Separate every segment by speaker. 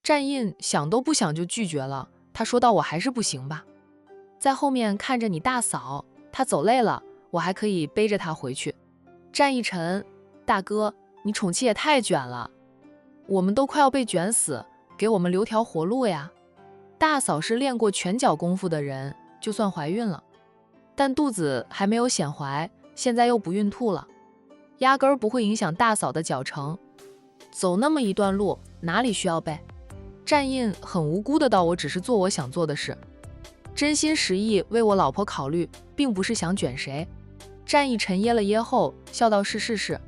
Speaker 1: 战印想都不想就拒绝了，他说道：“我还是不行吧，在后面看着你大嫂，她走累了，我还可以背着她回去。”战一晨，大哥，你宠气也太卷了，我们都快要被卷死，给我们留条活路呀。大嫂是练过拳脚功夫的人，就算怀孕了，但肚子还没有显怀，现在又不孕吐了，压根儿不会影响大嫂的脚程。走那么一段路，哪里需要背？战印很无辜的道：“我只是做我想做的事，真心实意为我老婆考虑，并不是想卷谁。”战一晨噎了噎后，笑道：“是，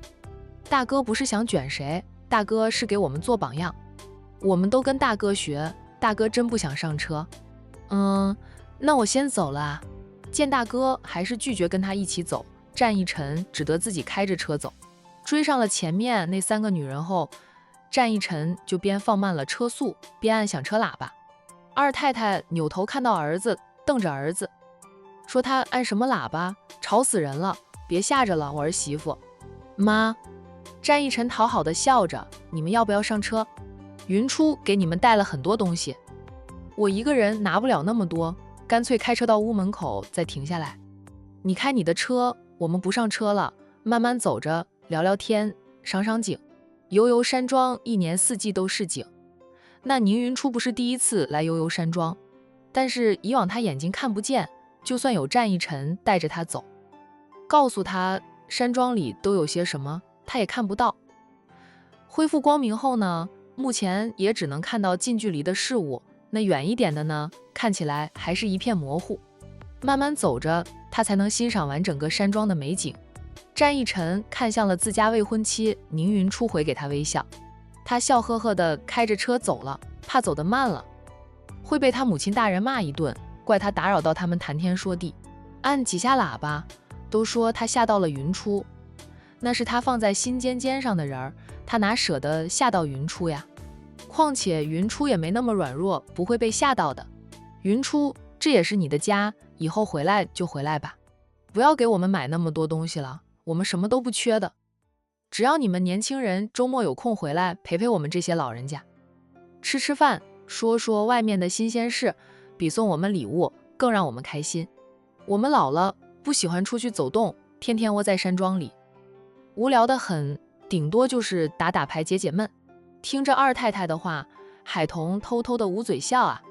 Speaker 1: 大哥不是想卷谁，大哥是给我们做榜样，我们都跟大哥学。大哥真不想上车，那我先走了啊。”见大哥还是拒绝跟他一起走，战一晨只得自己开着车走。追上了前面那3个女人后，战一晨就边放慢了车速，边按响车喇叭。二太太扭头看到儿子，瞪着儿子说：“他按什么喇叭？吵死人了，别吓着了我儿媳妇。”妈，战一晨讨好的笑着：“你们要不要上车？云初给你们带了很多东西，我一个人拿不了那么多，干脆开车到屋门口再停下来。你开你的车，我们不上车了，慢慢走着，聊聊天，赏景。悠悠山庄一年4季都是景。那宁云初不是第一次来悠悠山庄，但是以往他眼睛看不见，就算有战一晨带着他走，告诉他山庄里都有些什么，他也看不到。恢复光明后呢，目前也只能看到近距离的事物，那远一点的呢，看起来还是一片模糊。慢慢走着，他才能欣赏完整个山庄的美景。战一晨看向了自家未婚妻宁云初，回给他微笑。他笑呵呵地开着车走了，怕走得慢了会被他母亲大人骂一顿，怪他打扰到他们谈天说地。按几下喇叭，都说他吓到了云初，那是他放在心尖上的人儿，他哪舍得吓到云初呀？况且云初也没那么软弱，不会被吓到的。云初，这也是你的家，以后回来就回来吧，不要给我们买那么多东西了，我们什么都不缺的，只要你们年轻人周末有空回来陪陪我们这些老人家，吃饭，说说外面的新鲜事，比送我们礼物更让我们开心。我们老了，不喜欢出去走动，天天窝在山庄里，无聊得很，顶多就是打打牌解解闷。听着二太太的话，海童偷偷的捂嘴笑啊，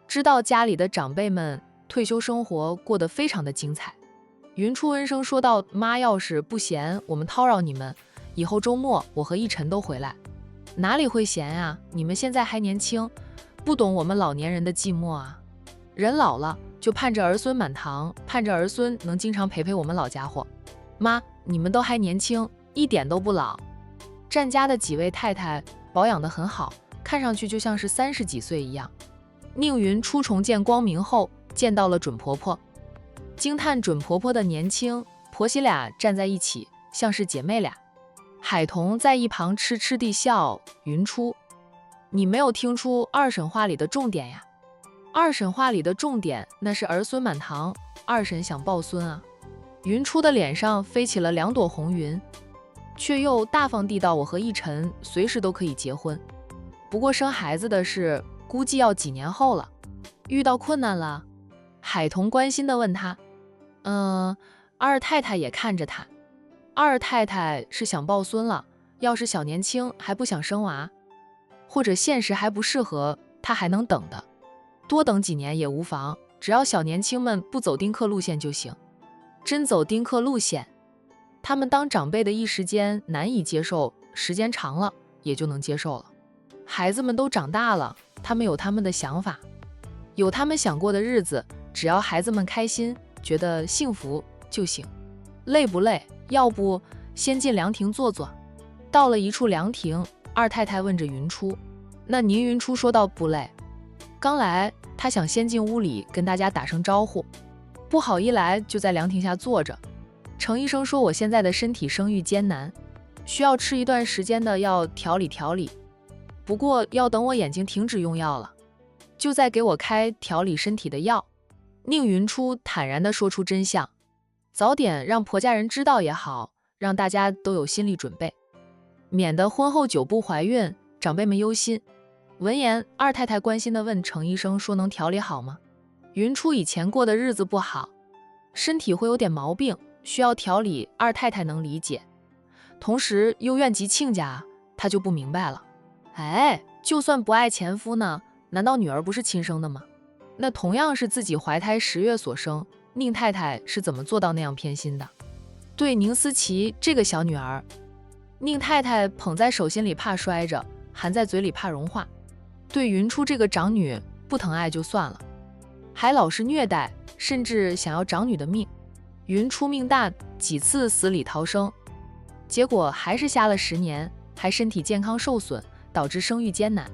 Speaker 1: 知道家里的长辈们退休生活过得非常的精彩。云初温声说道：“妈要是不嫌我们叨扰你们，以后周末我和一晨都回来。”哪里会嫌啊，你们现在还年轻，不懂我们老年人的寂寞啊。人老了就盼着儿孙满堂，盼着儿孙能经常陪陪我们老家伙。妈，你们都还年轻，一点都不老。战家的几位太太保养得很好，看上去就像是30几岁一样。宁云初重见光明后，见到了准婆婆，惊叹准婆婆的年轻，婆媳俩站在一起，像是姐妹俩。海童在一旁痴痴地笑：“云初，你没有听出二婶话里的重点呀？二婶话里的重点，那是儿孙满堂，二婶想抱孙啊。”云初的脸上飞起了2朵红云，却又大方地道：“我和一晨随时都可以结婚，不过生孩子的事估计要几年后了。遇到困难了？”海童关心地问他。二太太也看着他。二太太是想抱孙了，要是小年轻还不想生娃，或者现实还不适合，她还能等的，多等几年也无妨，只要小年轻们不走丁克路线就行。真走丁克路线，他们当长辈的一时间难以接受，时间长了也就能接受了。孩子们都长大了，他们有他们的想法，有他们想过的日子，只要孩子们开心，觉得幸福就行。累不累？要不先进凉亭坐坐。到了一处凉亭，二太太问着云初。那宁云初说道：“不累，刚来，他想先进屋里跟大家打声招呼，不好一来就在凉亭下坐着。程医生说我现在的身体生育艰难，需要吃一段时间的药调理调理，不过要等我眼睛停止用药了，就再给我开调理身体的药。”宁云初坦然地说出真相，早点让婆家人知道也好，让大家都有心理准备，免得婚后久不怀孕，长辈们忧心。闻言，二太太关心地问程医生说能调理好吗？云初以前过的日子不好，身体会有点毛病，需要调理，二太太能理解。同时又怨及亲家，她就不明白了。哎，就算不爱前夫呢，难道女儿不是亲生的吗？那同样是自己怀胎10月所生，宁太太是怎么做到那样偏心的？对宁思琪这个小女儿，宁太太捧在手心里怕摔着，含在嘴里怕融化。对云初这个长女不疼爱就算了，还老是虐待，甚至想要长女的命。云初命大，几次死里逃生，结果还是瞎了10年，还身体健康受损，导致生育艰难。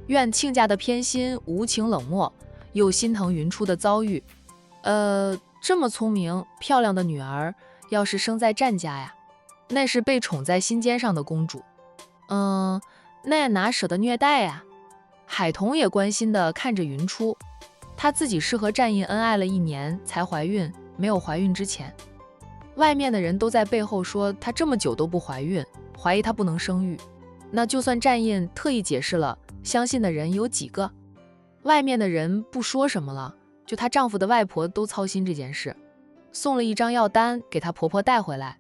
Speaker 1: 怨亲家的偏心无情冷漠，又心疼云初的遭遇。这么聪明漂亮的女儿，要是生在战家呀，那是被宠在心尖上的公主。那也哪舍得虐待呀？海童也关心地看着云初，她自己是和战印恩爱了1年才怀孕，没有怀孕之前，外面的人都在背后说她这么久都不怀孕，怀疑她不能生育。那就算战印特意解释了，相信的人有几个？外面的人不说什么了，就她丈夫的外婆都操心这件事，送了一张药单给她婆婆带回来，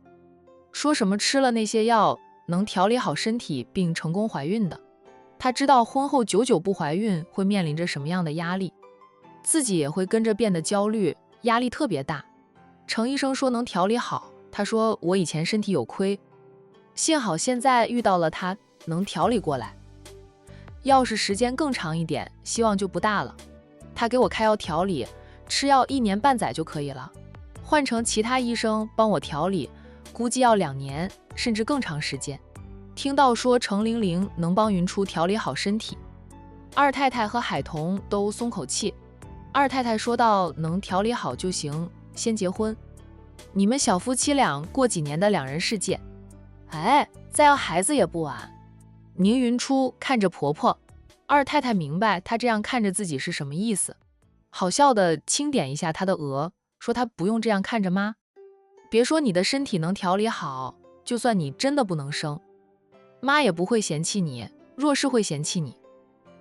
Speaker 1: 说什么吃了那些药能调理好身体并成功怀孕的。她知道婚后久久不怀孕会面临着什么样的压力，自己也会跟着变得焦虑，压力特别大。程医生说能调理好，他说我以前身体有亏，幸好现在遇到了他能调理过来，要是时间更长一点，希望就不大了。他给我开药调理，吃药1年半载就可以了，换成其他医生帮我调理，估计要2年甚至更长时间。听到说程玲玲能帮云初调理好身体，二太太和海童都松口气。二太太说道，能调理好就行，先结婚，你们小夫妻俩过几年的2人世界。哎，再要孩子也不晚。宁云初看着婆婆，二太太明白她这样看着自己是什么意思，好笑的轻点一下她的额，说她不用这样看着妈，别说你的身体能调理好，就算你真的不能生，妈也不会嫌弃你，若是会嫌弃你，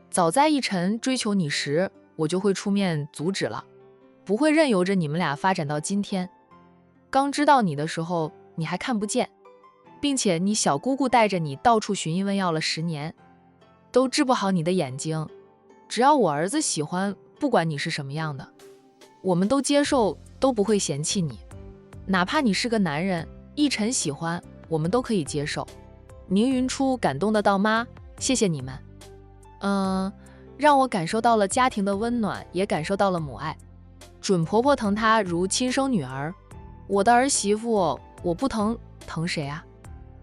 Speaker 1: 早在奕晨追求你时，我就会出面阻止了，不会任由着你们俩发展到今天。刚知道你的时候，你还看不见，并且你小姑姑带着你到处寻医问药了10年，都治不好你的眼睛。只要我儿子喜欢，不管你是什么样的，我们都接受，都不会嫌弃你。哪怕你是个男人，奕晨喜欢，我们都可以接受。宁云初感动得到妈，谢谢你们。让我感受到了家庭的温暖，也感受到了母爱。准婆婆疼她如亲生女儿，我的儿媳妇我不疼，疼谁啊？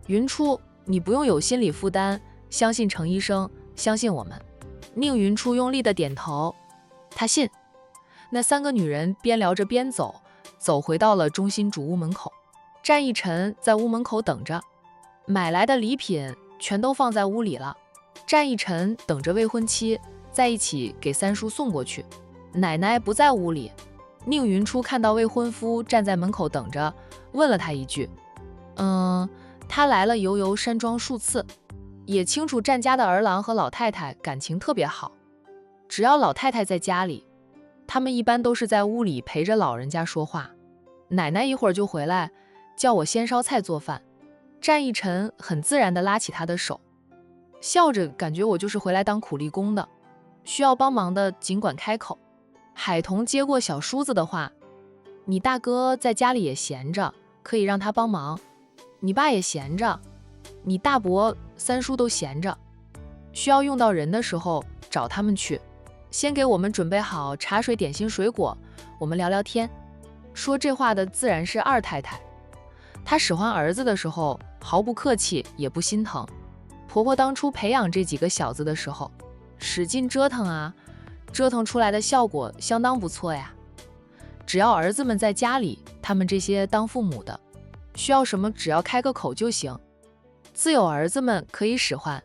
Speaker 1: 云初，你不用有心理负担，相信程医生，相信我们。宁云初用力的点头，她信。那3个女人边聊着边走，走回到了中心主屋门口。战奕晨在屋门口等着，买来的礼品全都放在屋里了。战奕晨等着未婚妻在一起给三叔送过去。奶奶不在屋里，宁云初看到未婚夫站在门口等着，问了他一句：他来了悠悠山庄数次，也清楚战家的儿郎和老太太感情特别好，只要老太太在家里，他们一般都是在屋里陪着老人家说话。奶奶一会儿就回来，叫我先烧菜做饭。战奕晨很自然地拉起他的手，笑着感觉我就是回来当苦力工的，需要帮忙的尽管开口。海童接过小叔子的话，你大哥在家里也闲着，可以让他帮忙，你爸也闲着，你大伯三叔都闲着，需要用到人的时候找他们去，先给我们准备好茶水点心水果，我们聊聊天。说这话的自然是二太太，她使唤儿子的时候毫不客气，也不心疼。婆婆当初培养这几个小子的时候，使劲折腾啊，折腾出来的效果相当不错呀。只要儿子们在家里，他们这些当父母的需要什么只要开个口就行，自有儿子们可以使唤，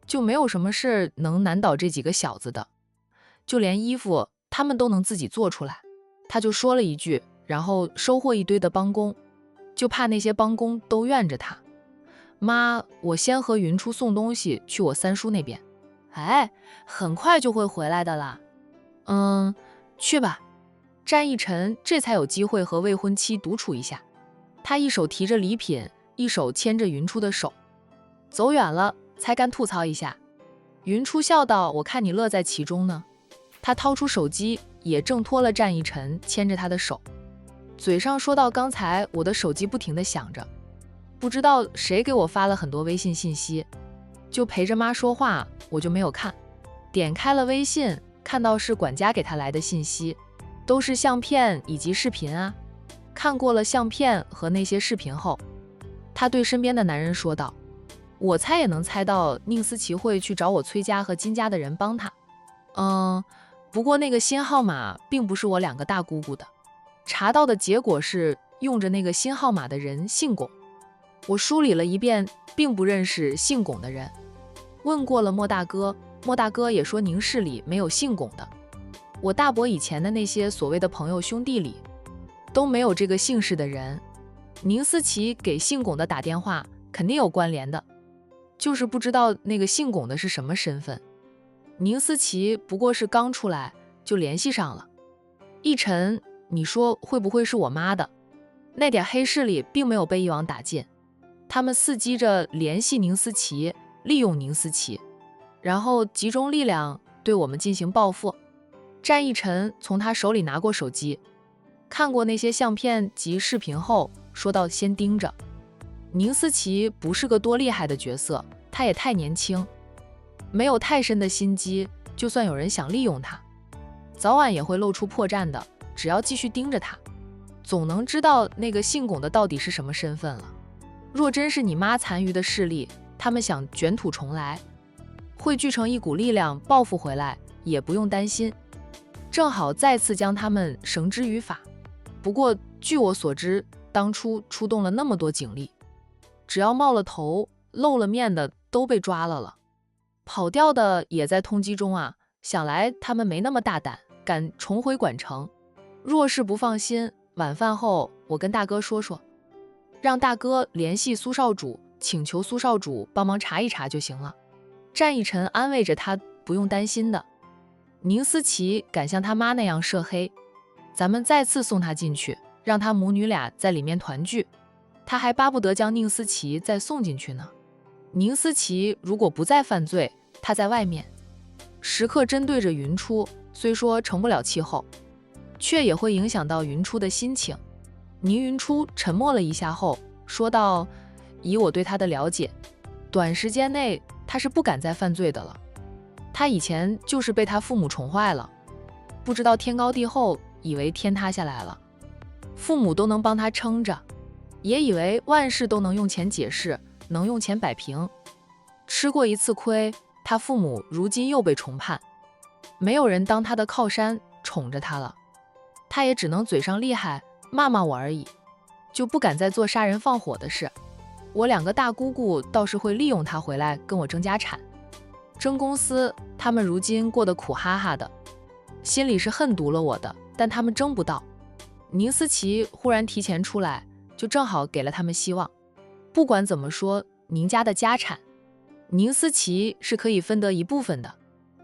Speaker 1: 就没有什么事能难倒这几个小子的。就连衣服他们都能自己做出来。他就说了一句，然后收获一堆的帮工，就怕那些帮工都怨着他。妈，我先和云初送东西去我三叔那边。哎，很快就会回来的啦。去吧。战逸晨这才有机会和未婚妻独处一下。他一手提着礼品，一手牵着云初的手，走远了才敢吐槽一下。云初笑道：“我看你乐在其中呢。”他掏出手机，也挣脱了战逸晨牵着他的手，嘴上说到：“刚才我的手机不停地响着，不知道谁给我发了很多微信信息，就陪着妈说话，我就没有看。点开了微信，看到是管家给他来的信息，都是相片以及视频啊。看过了相片和那些视频后，他对身边的男人说道：我猜也能猜到宁思琪会去找我崔家和金家的人帮他。不过那个新号码并不是我两个大姑姑的，查到的结果是用着那个新号码的人姓龚。我梳理了一遍，并不认识姓龚的人。问过了莫大哥，莫大哥也说宁氏里没有姓龚的。我大伯以前的那些所谓的朋友兄弟里都没有这个姓氏的人。宁思琪给姓龚的打电话肯定有关联的，就是不知道那个姓龚的是什么身份。宁思琪不过是刚出来就联系上了。逸晨，你说会不会是我妈的？那点黑势力并没有被一网打尽，他们伺机着联系宁思琪，利用宁思琪，然后集中力量对我们进行报复。战逸晨从他手里拿过手机，看过那些相片及视频后说道：先盯着。宁思琪不是个多厉害的角色，他也太年轻，没有太深的心机，就算有人想利用他，早晚也会露出破绽的。只要继续盯着他，总能知道那个姓龚的到底是什么身份了。若真是你妈残余的势力，他们想卷土重来，汇聚成一股力量报复回来，也不用担心，正好再次将他们绳之于法。不过据我所知，当初出动了那么多警力，只要冒了头露了面的都被抓了，跑掉的也在通缉中啊。想来他们没那么大胆，敢重回管城。若是不放心，晚饭后我跟大哥说说，让大哥联系苏少主，请求苏少主帮忙查一查就行了。战逸晨安慰着他，不用担心的。宁思琪敢像他妈那样涉黑，咱们再次送他进去，让他母女俩在里面团聚。他还巴不得将宁思琪再送进去呢。宁思琪如果不再犯罪，他在外面时刻针对着云初，虽说成不了气候，却也会影响到云初的心情。宁云初沉默了一下后说道：以我对他的了解，短时间内他是不敢再犯罪的了。他以前就是被他父母宠坏了，不知道天高地厚，以为天塌下来了，父母都能帮他撑着，也以为万事都能用钱解释，能用钱摆平。吃过一次亏，他父母如今又被重判，没有人当他的靠山宠着他了，他也只能嘴上厉害骂骂我而已，就不敢再做杀人放火的事。我两个大姑姑倒是会利用他回来跟我争家产，争公司。他们如今过得苦哈哈的，心里是恨毒了我的，但他们争不到。宁思琪忽然提前出来，就正好给了他们希望。不管怎么说，宁家的家产，宁思琪是可以分得一部分的。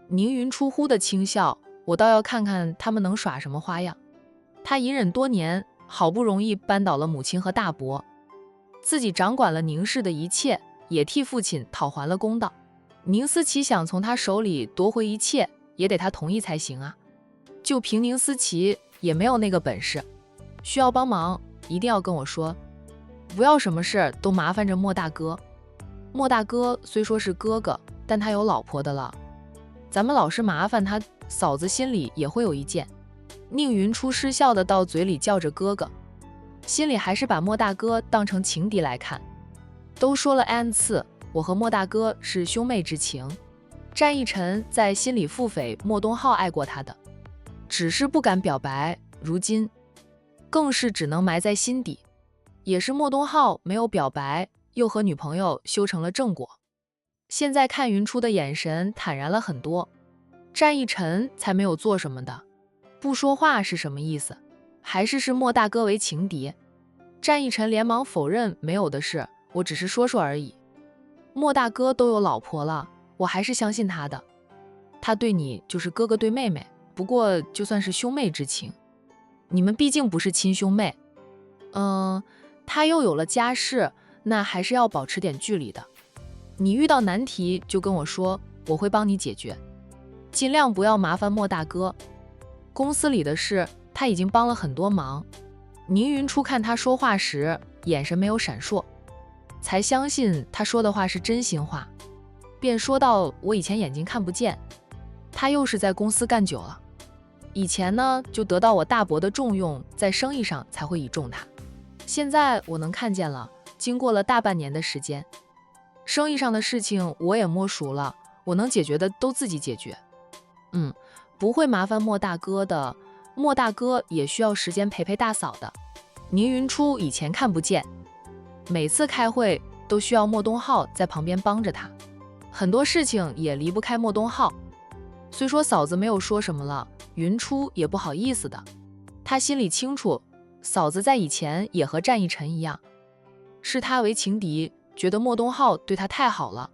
Speaker 1: 宁云初忽的轻笑，我倒要看看他们能耍什么花样。他隐忍多年，好不容易扳倒了母亲和大伯，自己掌管了宁氏的一切，也替父亲讨还了公道。宁思琪想从他手里夺回一切，也得他同意才行啊。就凭宁思琪也没有那个本事，需要帮忙一定要跟我说，不要什么事都麻烦着莫大哥。莫大哥虽说是哥哥，但他有老婆的了，咱们老是麻烦他，嫂子心里也会有意见。宁云初失笑的到嘴里叫着哥哥，心里还是把莫大哥当成情敌来看。都说了 N 次，我和莫大哥是兄妹之情。战逸晨在心里腹诽莫东浩爱过他的，只是不敢表白，如今更是只能埋在心底。也是莫东浩没有表白，又和女朋友修成了正果。现在看云初的眼神坦然了很多，战逸晨才没有做什么的。不说话是什么意思？还是视莫大哥为情敌？战逸晨连忙否认没有的事，我只是说说而已。莫大哥都有老婆了，我还是相信他的。他对你就是哥哥对妹妹，不过就算是兄妹之情，你们毕竟不是亲兄妹。他又有了家室，那还是要保持点距离的。你遇到难题就跟我说，我会帮你解决，尽量不要麻烦莫大哥。公司里的事他已经帮了很多忙。宁云初看他说话时眼神没有闪烁，才相信他说的话是真心话，便说道：我以前眼睛看不见，他又是在公司干久了，以前呢就得到我大伯的重用，在生意上才会倚重他。现在我能看见了，经过了大半年的时间，生意上的事情我也摸熟了，我能解决的都自己解决。不会麻烦莫大哥的，莫大哥也需要时间陪陪大嫂的。宁云初以前看不见，每次开会都需要莫东浩在旁边帮着他，很多事情也离不开莫东浩。虽说嫂子没有说什么了，云初也不好意思的，他心里清楚，嫂子在以前也和战一晨一样，视他为情敌，觉得莫东浩对他太好了，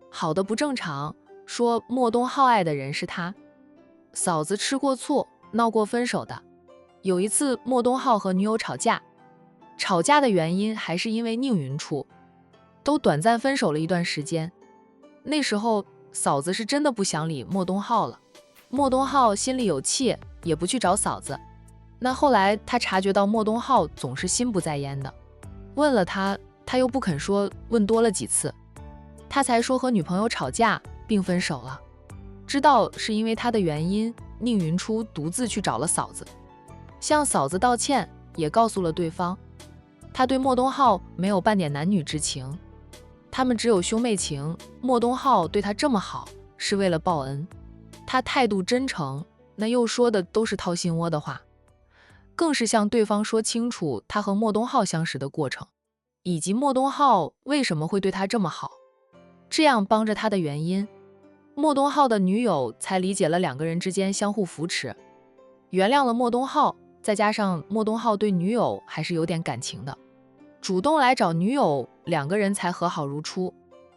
Speaker 1: 好的不正常，说莫东浩爱的人是他。嫂子吃过醋，闹过分手的。有一次莫东浩和女友吵架，吵架的原因还是因为宁云初，都短暂分手了一段时间。那时候嫂子是真的不想理莫东浩了，莫东浩心里有气，也不去找嫂子。那后来他察觉到莫东浩总是心不在焉的，问了他，他又不肯说，问多了几次，他才说和女朋友吵架并分手了。知道是因为他的原因，宁云初独自去找了嫂子，向嫂子道歉，也告诉了对方，他对莫东浩没有半点男女之情，他们只有兄妹情。莫东浩对他这么好，是为了报恩，他态度真诚，那又说的都是掏心窝的话，更是向对方说清楚他和莫东浩相识的过程，以及莫东浩为什么会对他这么好，这样帮着他的原因。莫东浩的女友才理解了两个人之间相互扶持，原谅了莫东浩，再加上莫东浩对女友还是有点感情的，主动来找女友，两个人才和好如初。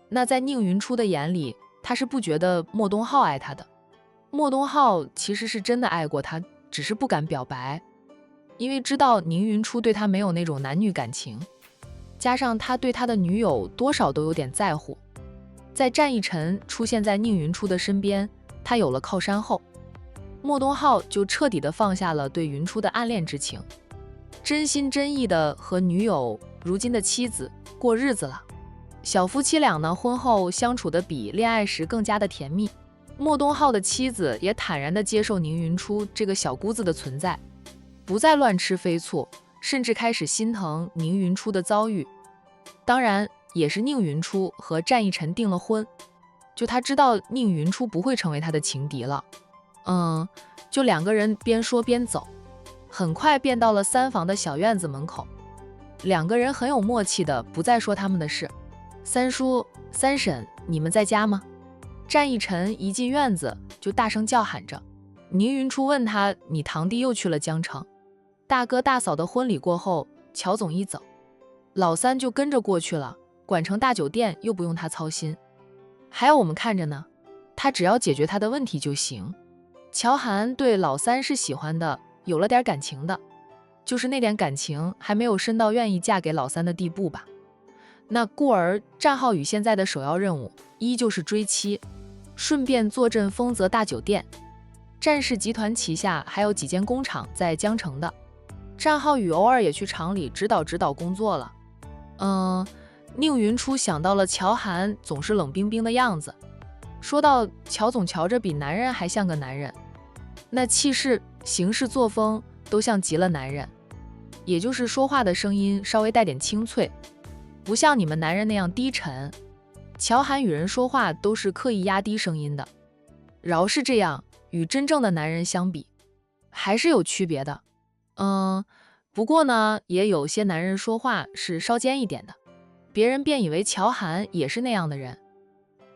Speaker 1: 那在宁云初的眼里，他是不觉得莫东浩爱他的，莫东浩其实是真的爱过他，只是不敢表白，因为知道宁云初对他没有那种男女感情，加上他对他的女友多少都有点在乎。在战一晨出现在宁云初的身边，他有了靠山后，莫东浩就彻底的放下了对云初的暗恋之情，真心真意的和女友如今的妻子过日子了。小夫妻俩呢，婚后相处的比恋爱时更加的甜蜜。莫东浩的妻子也坦然的接受宁云初这个小姑子的存在，不再乱吃飞醋，甚至开始心疼宁云初的遭遇。当然也是宁云初和战一晨订了婚，就他知道宁云初不会成为他的情敌了。就两个人边说边走，很快便到了三房的小院子门口。两个人很有默契的不再说他们的事。三叔三婶，你们在家吗？战一晨一进院子就大声叫喊着。宁云初问他，你堂弟又去了江城，大哥大嫂的婚礼过后，乔总一走，老三就跟着过去了，管城大酒店又不用他操心，还有我们看着呢，他只要解决他的问题就行。乔涵对老三是喜欢的，有了点感情的，就是那点感情还没有深到愿意嫁给老三的地步吧。那故而战浩宇现在的首要任务，一就是追妻，顺便坐镇丰泽大酒店。战氏集团旗下还有几间工厂在江城的，战浩宇偶尔也去厂里指导工作了。宁云初想到了乔涵总是冷冰冰的样子，说到乔总瞧着比男人还像个男人，那气势行事作风都像极了男人，也就是说话的声音稍微带点清脆，不像你们男人那样低沉。乔涵与人说话都是刻意压低声音的，饶是这样，与真正的男人相比还是有区别的。不过呢，也有些男人说话是稍尖一点的，别人便以为乔涵也是那样的人，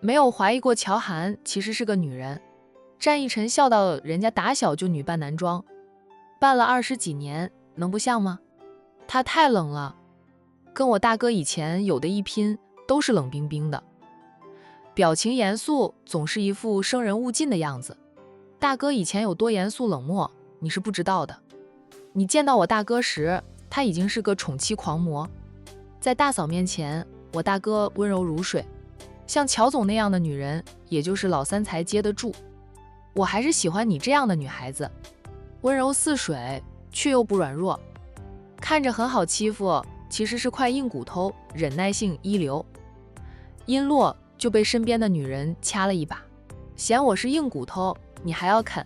Speaker 1: 没有怀疑过乔涵其实是个女人。战一晨笑道，人家打小就女扮男装，扮了20几年，能不像吗？她太冷了，跟我大哥以前有的一拼，都是冷冰冰的。表情严肃，总是一副生人勿近的样子。大哥以前有多严肃冷漠，你是不知道的。你见到我大哥时，他已经是个宠妻狂魔。在大嫂面前，我大哥温柔如水，像乔总那样的女人，也就是老三才接得住。我还是喜欢你这样的女孩子，温柔似水，却又不软弱，看着很好欺负，其实是块硬骨头，忍耐性一流。璎珞就被身边的女人掐了一把，嫌我是硬骨头，你还要啃？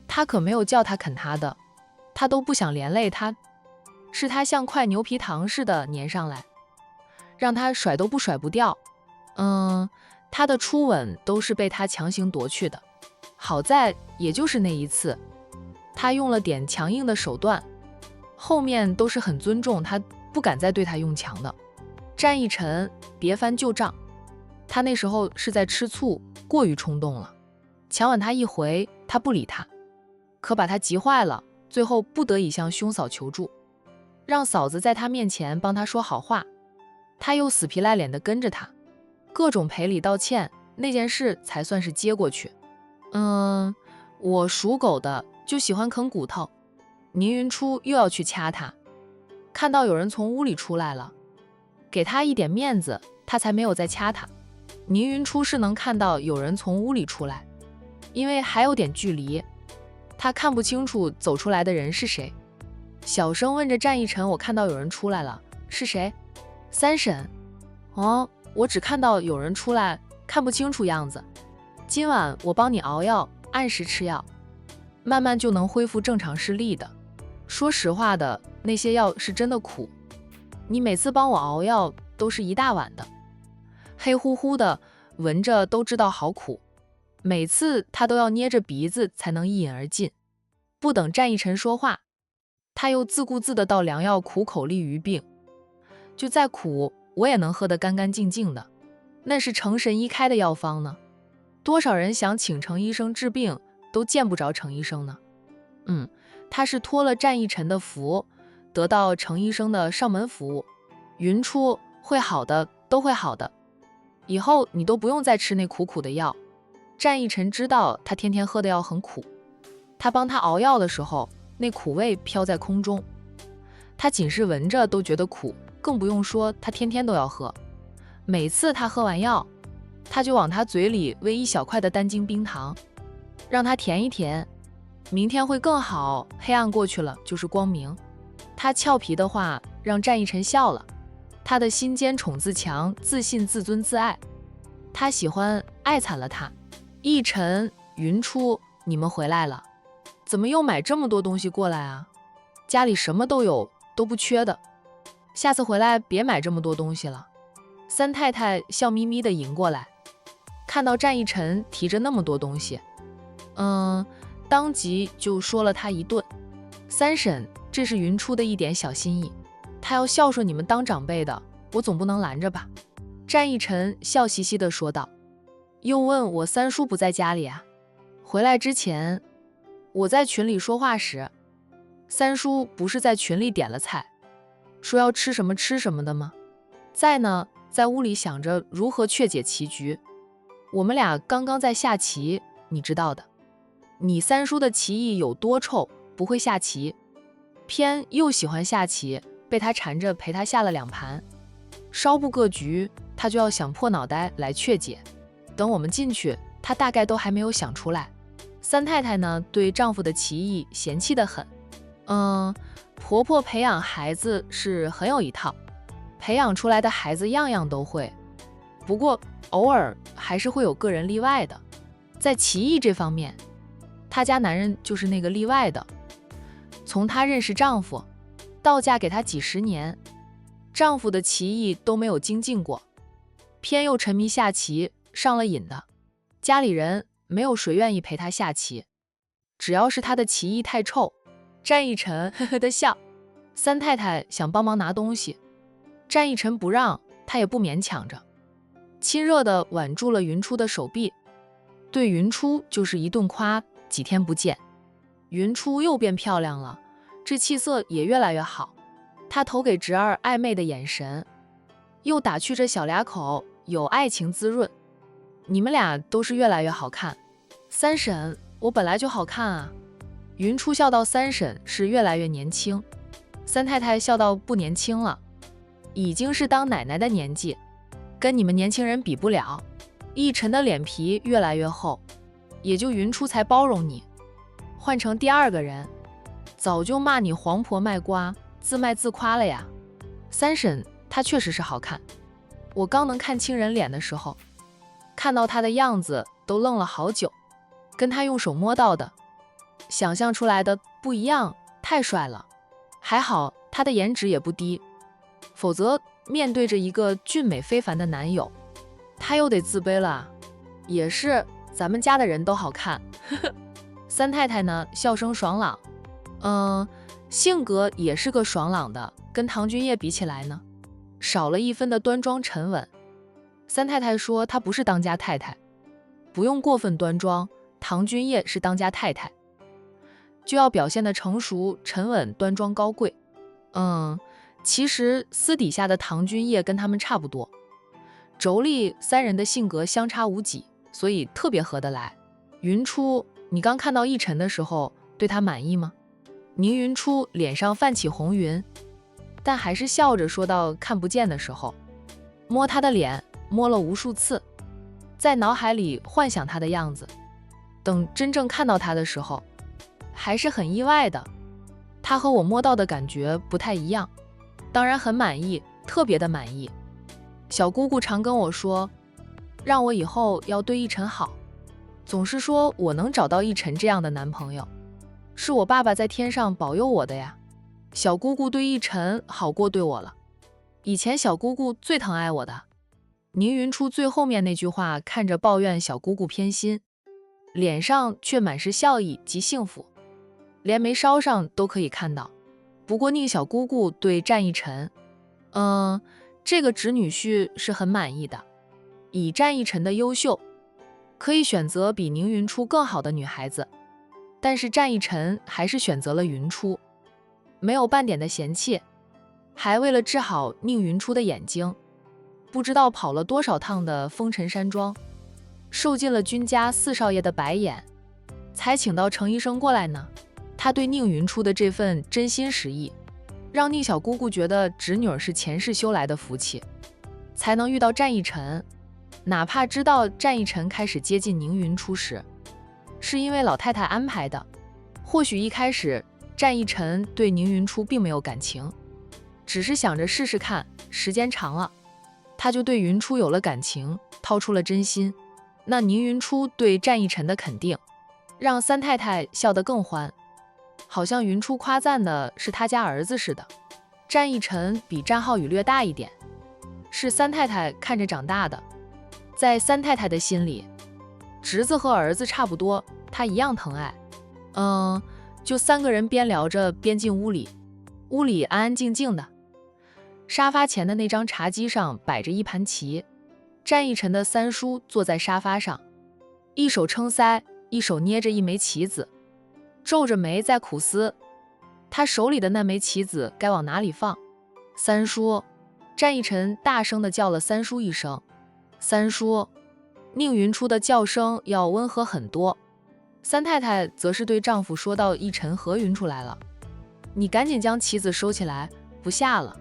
Speaker 1: 他可没有叫他啃他的，他都不想连累他，是他像块牛皮糖似的粘上来，让他甩都不甩不掉。他的初吻都是被他强行夺去的，好在也就是那一次，他用了点强硬的手段，后面都是很尊重他，不敢再对他用强的。战一晨，别翻旧账，他那时候是在吃醋，过于冲动了，强吻他一回，他不理他，可把他急坏了，最后不得已向兄嫂求助，让嫂子在他面前帮他说好话，他又死皮赖脸地跟着他，各种赔礼道歉，那件事才算是接过去。我属狗的就喜欢啃骨头，倪云初又要去掐他，看到有人从屋里出来了，给他一点面子，他才没有再掐他。倪云初是能看到有人从屋里出来，因为还有点距离，他看不清楚走出来的人是谁，小声问着战一晨，我看到有人出来了，是谁？三婶。我只看到有人出来，看不清楚样子。今晚我帮你熬药，按时吃药，慢慢就能恢复正常视力的。说实话的，那些药是真的苦，你每次帮我熬药都是一大碗的，黑乎乎的，闻着都知道好苦。每次他都要捏着鼻子才能一饮而尽。不等战一晨说话，他又自顾自地倒良药，苦口利于病。就再苦，我也能喝得干干净净的，那是程神医开的药方呢。多少人想请程医生治病，都见不着程医生呢。他是托了战一晨的福，得到程医生的上门服务。云初会好的，都会好的，以后你都不用再吃那苦苦的药。战一晨知道他天天喝的药很苦，他帮他熬药的时候，那苦味飘在空中，他仅是闻着都觉得苦，更不用说他天天都要喝。每次他喝完药，他就往他嘴里喂一小块的单晶冰糖，让他甜一甜，明天会更好，黑暗过去了就是光明。他俏皮的话让战一晨笑了，他的心坚宠自强，自信自尊自爱，他喜欢爱惨了他。一晨、云初，你们回来了，怎么又买这么多东西过来啊？家里什么都有，都不缺的，下次回来别买这么多东西了。三太太笑眯眯地迎过来，看到战一晨提着那么多东西，当即就说了他一顿。三婶，这是云初的一点小心意，他要孝顺你们当长辈的，我总不能拦着吧。战一晨笑嘻嘻地说道，又问我三叔不在家里啊？回来之前，我在群里说话时，三叔不是在群里点了菜，说要吃什么吃什么的吗？在呢，在屋里想着如何确解棋局。我们俩刚刚在下棋，你知道的，你三叔的棋艺有多臭，不会下棋，偏又喜欢下棋，被他缠着陪他下了2盘，稍不个局，他就要想破脑袋来确解。等我们进去，他大概都还没有想出来。三太太呢，对丈夫的棋艺嫌弃得很。婆婆培养孩子是很有一套，培养出来的孩子样样都会，不过偶尔还是会有个人例外的。在棋艺这方面，她家男人就是那个例外的。从她认识丈夫到嫁给他几10年，丈夫的棋艺都没有精进过，偏又沉迷下棋，上了瘾的。家里人没有谁愿意陪他下棋，只要是他的棋艺太臭。战一晨呵呵的笑。三太太想帮忙拿东西，战一晨不让，他也不勉强着，亲热地挽住了云初的手臂，对云初就是一顿夸，几天不见，云初又变漂亮了，这气色也越来越好。他投给侄儿暧昧的眼神，又打趣着小俩口有爱情滋润。你们俩都是越来越好看。三婶，我本来就好看啊。云初笑道，三婶是越来越年轻。三太太笑道，不年轻了，已经是当奶奶的年纪，跟你们年轻人比不了。奕晨的脸皮越来越厚，也就云初才包容你。换成第二个人，早就骂你黄婆卖瓜，自卖自夸了呀。三婶，她确实是好看。我刚能看清人脸的时候，看到她的样子都愣了好久，跟她用手摸到的，想象出来的不一样，太帅了。还好她的颜值也不低，否则面对着一个俊美非凡的男友，她又得自卑了。也是，咱们家的人都好看。三太太呢，笑声爽朗，性格也是个爽朗的，跟唐君叶比起来呢，少了一分的端庄沉稳。三太太说她不是当家太太，不用过分端庄，唐君叶是当家太太，就要表现得成熟、沉稳、端庄、高贵。其实私底下的唐君叶跟他们差不多，妯娌三人的性格相差无几，所以特别合得来。云初，你刚看到奕晨的时候，对他满意吗？宁云初脸上泛起红云，但还是笑着说到看不见的时候，摸他的脸，摸了无数次，在脑海里幻想他的样子。等真正看到他的时候，还是很意外的，他和我摸到的感觉不太一样，当然很满意，特别的满意。小姑姑常跟我说，让我以后要对奕晨好，总是说我能找到奕晨这样的男朋友，是我爸爸在天上保佑我的呀。小姑姑对奕晨好过对我了，以前小姑姑最疼爱我的。宁云初最后面那句话看着抱怨小姑姑偏心，脸上却满是笑意及幸福，连眉梢上都可以看到。不过宁小姑姑对战奕晨，这个侄女婿是很满意的，以战奕晨的优秀，可以选择比宁云初更好的女孩子，但是战奕晨还是选择了云初，没有半点的嫌弃，还为了治好宁云初的眼睛，不知道跑了多少趟的风尘山庄，受尽了君家四少爷的白眼，才请到程医生过来呢。他对宁云初的这份真心实意，让宁小姑姑觉得侄女儿是前世修来的福气，才能遇到战奕晨。哪怕知道战奕晨开始接近宁云初时，是因为老太太安排的，或许一开始战奕晨对宁云初并没有感情，只是想着试试看，时间长了，他就对云初有了感情，掏出了真心。那宁云初对战奕晨的肯定，让三太太笑得更欢，好像云初夸赞的是他家儿子似的。战奕晨比战浩宇略大一点，是三太太看着长大的，在三太太的心里，侄子和儿子差不多，她一样疼爱。就三个人边聊着边进屋里，屋里安安静静的，沙发前的那张茶几上摆着一盘棋，战奕晨的三叔坐在沙发上，一手撑腮，一手捏着一枚棋子，皱着眉在苦思，他手里的那枚棋子该往哪里放。三叔，战奕晨大声地叫了三叔一声。三叔，宁云初的叫声要温和很多。三太太则是对丈夫说道，奕晨和云出来了，你赶紧将棋子收起来，不下了，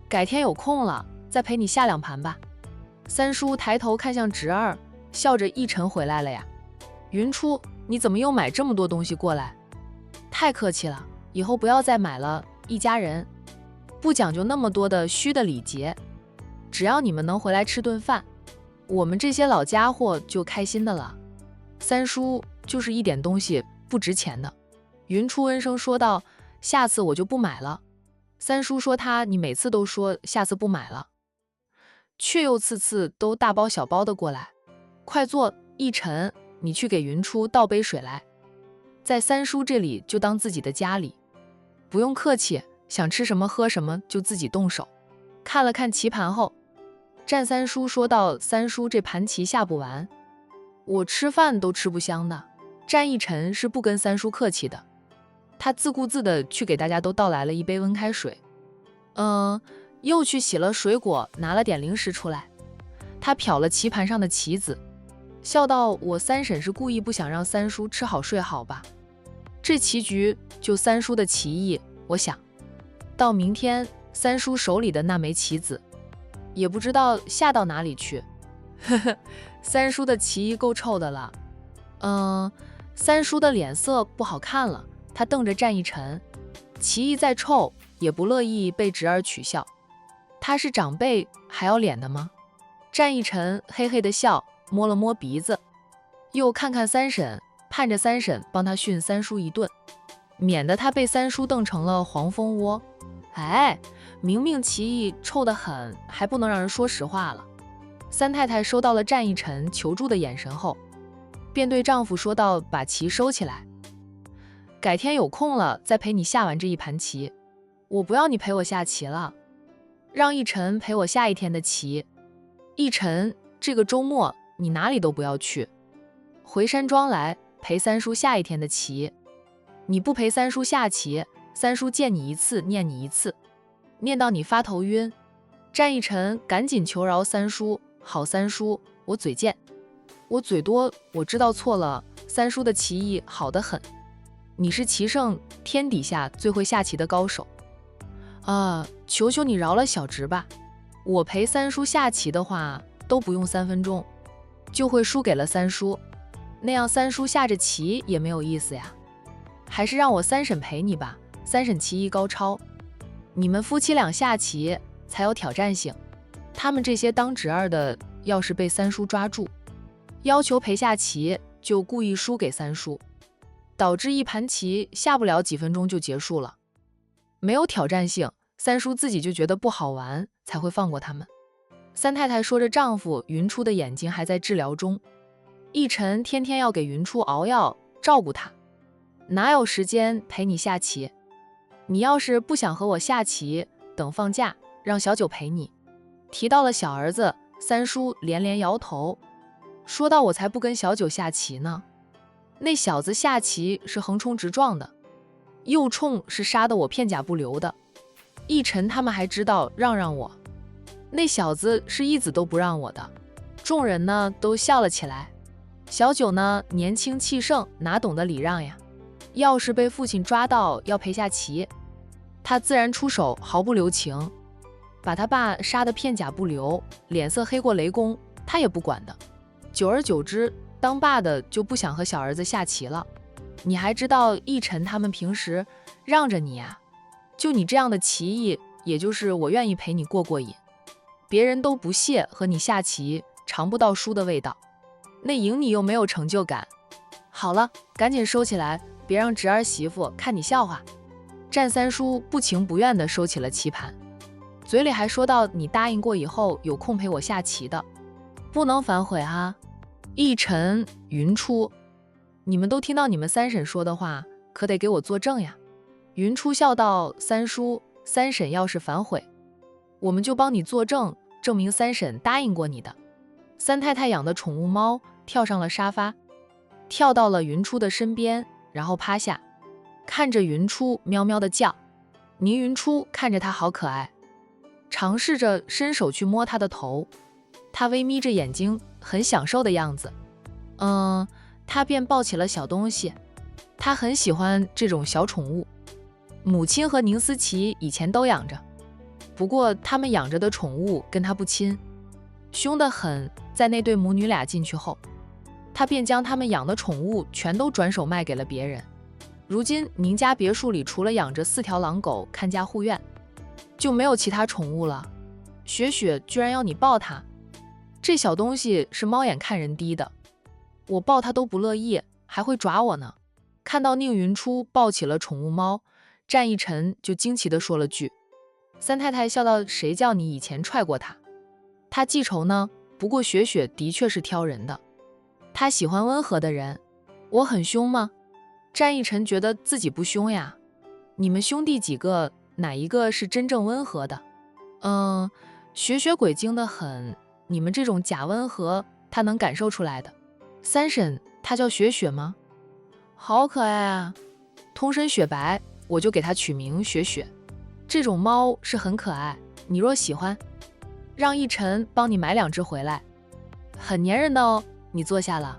Speaker 1: 改天有空了再陪你下两盘吧。三叔抬头看向侄儿，笑着，奕晨回来了呀。云初，你怎么又买这么多东西过来？太客气了，以后不要再买了，一家人不讲究那么多的虚的礼节，只要你们能回来吃顿饭，我们这些老家伙就开心的了。三叔，就是一点东西不值钱的。云初温声说道，下次我就不买了。三叔说你每次都说下次不买了，却又次次都大包小包的过来。快坐，奕晨，你去给云初倒杯水来，在三叔这里就当自己的家里，不用客气，想吃什么喝什么就自己动手。看了看棋盘后，战三叔说道，三叔这盘棋下不完，我吃饭都吃不香的。战奕晨是不跟三叔客气的，他自顾自的去给大家都倒来了一杯温开水，又去洗了水果，拿了点零食出来。他瞟了棋盘上的棋子，笑道：“我三婶是故意不想让三叔吃好睡好吧？这棋局就三叔的棋艺，我想到明天三叔手里的那枚棋子，也不知道下到哪里去。呵呵，三叔的棋艺够臭的了。三叔的脸色不好看了。”他瞪着战一晨，棋艺再臭也不乐意被侄儿取笑。他是长辈还要脸的吗？战一晨嘿嘿的笑，摸了摸鼻子，又看看三婶，盼着三婶帮他训三叔一顿，免得他被三叔瞪成了黄蜂窝。哎，明明棋艺臭得很，还不能让人说实话了。三太太收到了战一晨求助的眼神后，便对丈夫说道：“把棋收起来，改天有空了再陪你下完这一盘棋。我不要你陪我下棋了，让一晨陪我下一天的棋。一晨，这个周末你哪里都不要去，回山庄来陪三叔下一天的棋。你不陪三叔下棋，三叔见你一次念你一次，念到你发头晕。”战一晨赶紧求饶三叔：“好三叔，我嘴贱，我嘴多，我知道错了。三叔的棋艺好得很，你是棋圣天底下最会下棋的高手求求你饶了小侄吧。我陪三叔下棋的话，都不用3分钟，就会输给了三叔，那样三叔下着棋也没有意思呀。还是让我三婶陪你吧，三婶棋艺高超，你们夫妻俩下棋才有挑战性。他们这些当侄儿的，要是被三叔抓住，要求陪下棋，就故意输给三叔，导致一盘棋下不了几分钟就结束了，没有挑战性，三叔自己就觉得不好玩，才会放过他们。”三太太说着丈夫云初的眼睛还在治疗中，一晨天天要给云初熬药照顾他，哪有时间陪你下棋？你要是不想和我下棋，等放假让小九陪你。提到了小儿子，三叔连连摇头，说道：“我才不跟小九下棋呢，那小子下棋是横冲直撞的，右冲是杀得我片甲不留的。一晨他们还知道让我，那小子是一子都不让我的。”众人呢都笑了起来。小九呢年轻气盛，哪懂得礼让呀？要是被父亲抓到要陪下棋，他自然出手毫不留情，把他爸杀得片甲不留，脸色黑过雷公，他也不管的。久而久之，当爸的就不想和小儿子下棋了。你还知道一晨他们平时让着你呀？就你这样的棋艺，也就是我愿意陪你过过瘾，别人都不屑和你下棋，尝不到输的味道，那赢你又没有成就感。好了，赶紧收起来，别让侄儿媳妇看你笑话。战三叔不情不愿地收起了棋盘，嘴里还说道：“你答应过以后有空陪我下棋的，不能反悔啊。”一晨、云初，你们都听到你们三婶说的话，可得给我作证呀。云初笑道：“三叔、三婶要是反悔，我们就帮你作证，证明三婶答应过你的。”三太太养的宠物猫跳上了沙发，跳到了云初的身边，然后趴下，看着云初喵喵的叫。倪云初看着它好可爱，尝试着伸手去摸它的头，它微眯着眼睛，很享受的样子。它便抱起了小东西，它很喜欢这种小宠物。母亲和宁思琪以前都养着，不过他们养着的宠物跟它不亲，凶得很。在那对母女俩进去后，他便将他们养的宠物全都转手卖给了别人。如今宁家别墅里除了养着4条狼狗看家护院，就没有其他宠物了。雪雪居然要你抱它，这小东西是猫眼看人低的，我抱它都不乐意，还会抓我呢。看到宁云初抱起了宠物猫，战一晨就惊奇地说了句。三太太笑道：“谁叫你以前踹过它？它记仇呢。不过雪雪的确是挑人的，她喜欢温和的人。我很凶吗？”战一晨觉得自己不凶呀。你们兄弟几个，哪一个是真正温和的？雪雪鬼精得很，你们这种假温和，她能感受出来的。三婶，她叫雪雪吗？好可爱啊，通身雪白，我就给她取名雪雪。这种猫是很可爱，你若喜欢，让一晨帮你买2只回来，很粘人的哦，你坐下了。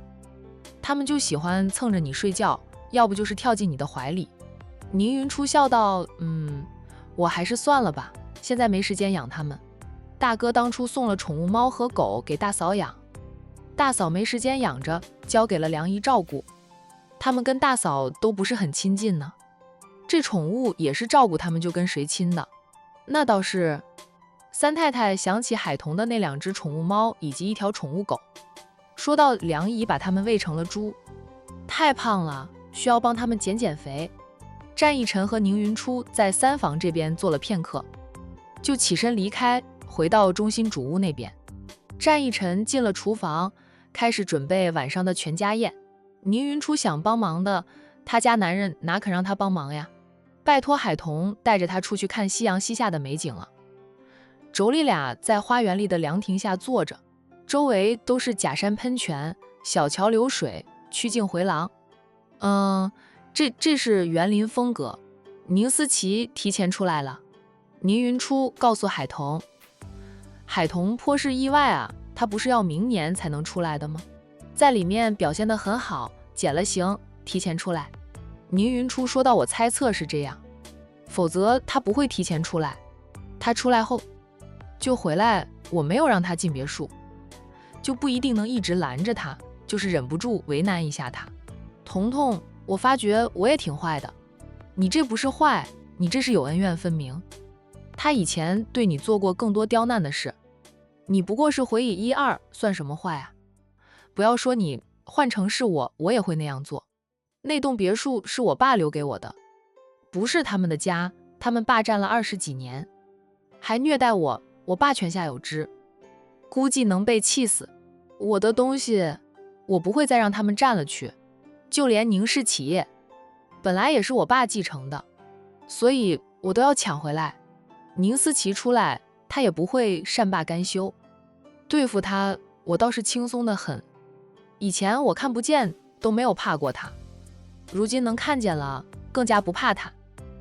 Speaker 1: 他们就喜欢蹭着你睡觉，要不就是跳进你的怀里。宁云初笑道：我还是算了吧，现在没时间养它们。大哥当初送了宠物猫和狗给大嫂养，大嫂没时间养着，交给了梁姨照顾。他们跟大嫂都不是很亲近呢，这宠物也是照顾他们就跟谁亲的。那倒是。三太太想起海童的那2只宠物猫以及1条宠物狗，说到梁姨把它们喂成了猪，太胖了，需要帮他们减肥。战逸晨和宁云初在3房这边坐了片刻，就起身离开，回到中心主屋那边。战逸晨进了厨房，开始准备晚上的全家宴。宁云初想帮忙的，他家男人哪肯让他帮忙呀？拜托海童带着他出去看夕阳西下的美景了。妯娌俩在花园里的凉亭下坐着，周围都是假山喷泉，小桥流水，曲径回廊。这是园林风格。宁思琪提前出来了。宁云初告诉海童，海童颇是意外啊，他不是要明年才能出来的吗？在里面表现得很好，减了刑，提前出来。宁云初说到，我猜测是这样，否则他不会提前出来。他出来后就回来，我没有让他进别墅，就不一定能一直拦着他，就是忍不住为难一下他。彤彤，我发觉我也挺坏的。你这不是坏，你这是有恩怨分明。他以前对你做过更多刁难的事，你不过是回忆1、2，算什么坏啊？不要说你，换成是我也会那样做。那栋别墅是我爸留给我的，不是他们的家，他们霸占了20几年，还虐待我，我爸泉下有知，估计能被气死。我的东西，我不会再让他们占了去，就连宁氏企业，本来也是我爸继承的，所以我都要抢回来。宁思琪出来，他也不会善罢甘休，对付他，我倒是轻松得很。以前我看不见，都没有怕过他，如今能看见了，更加不怕他。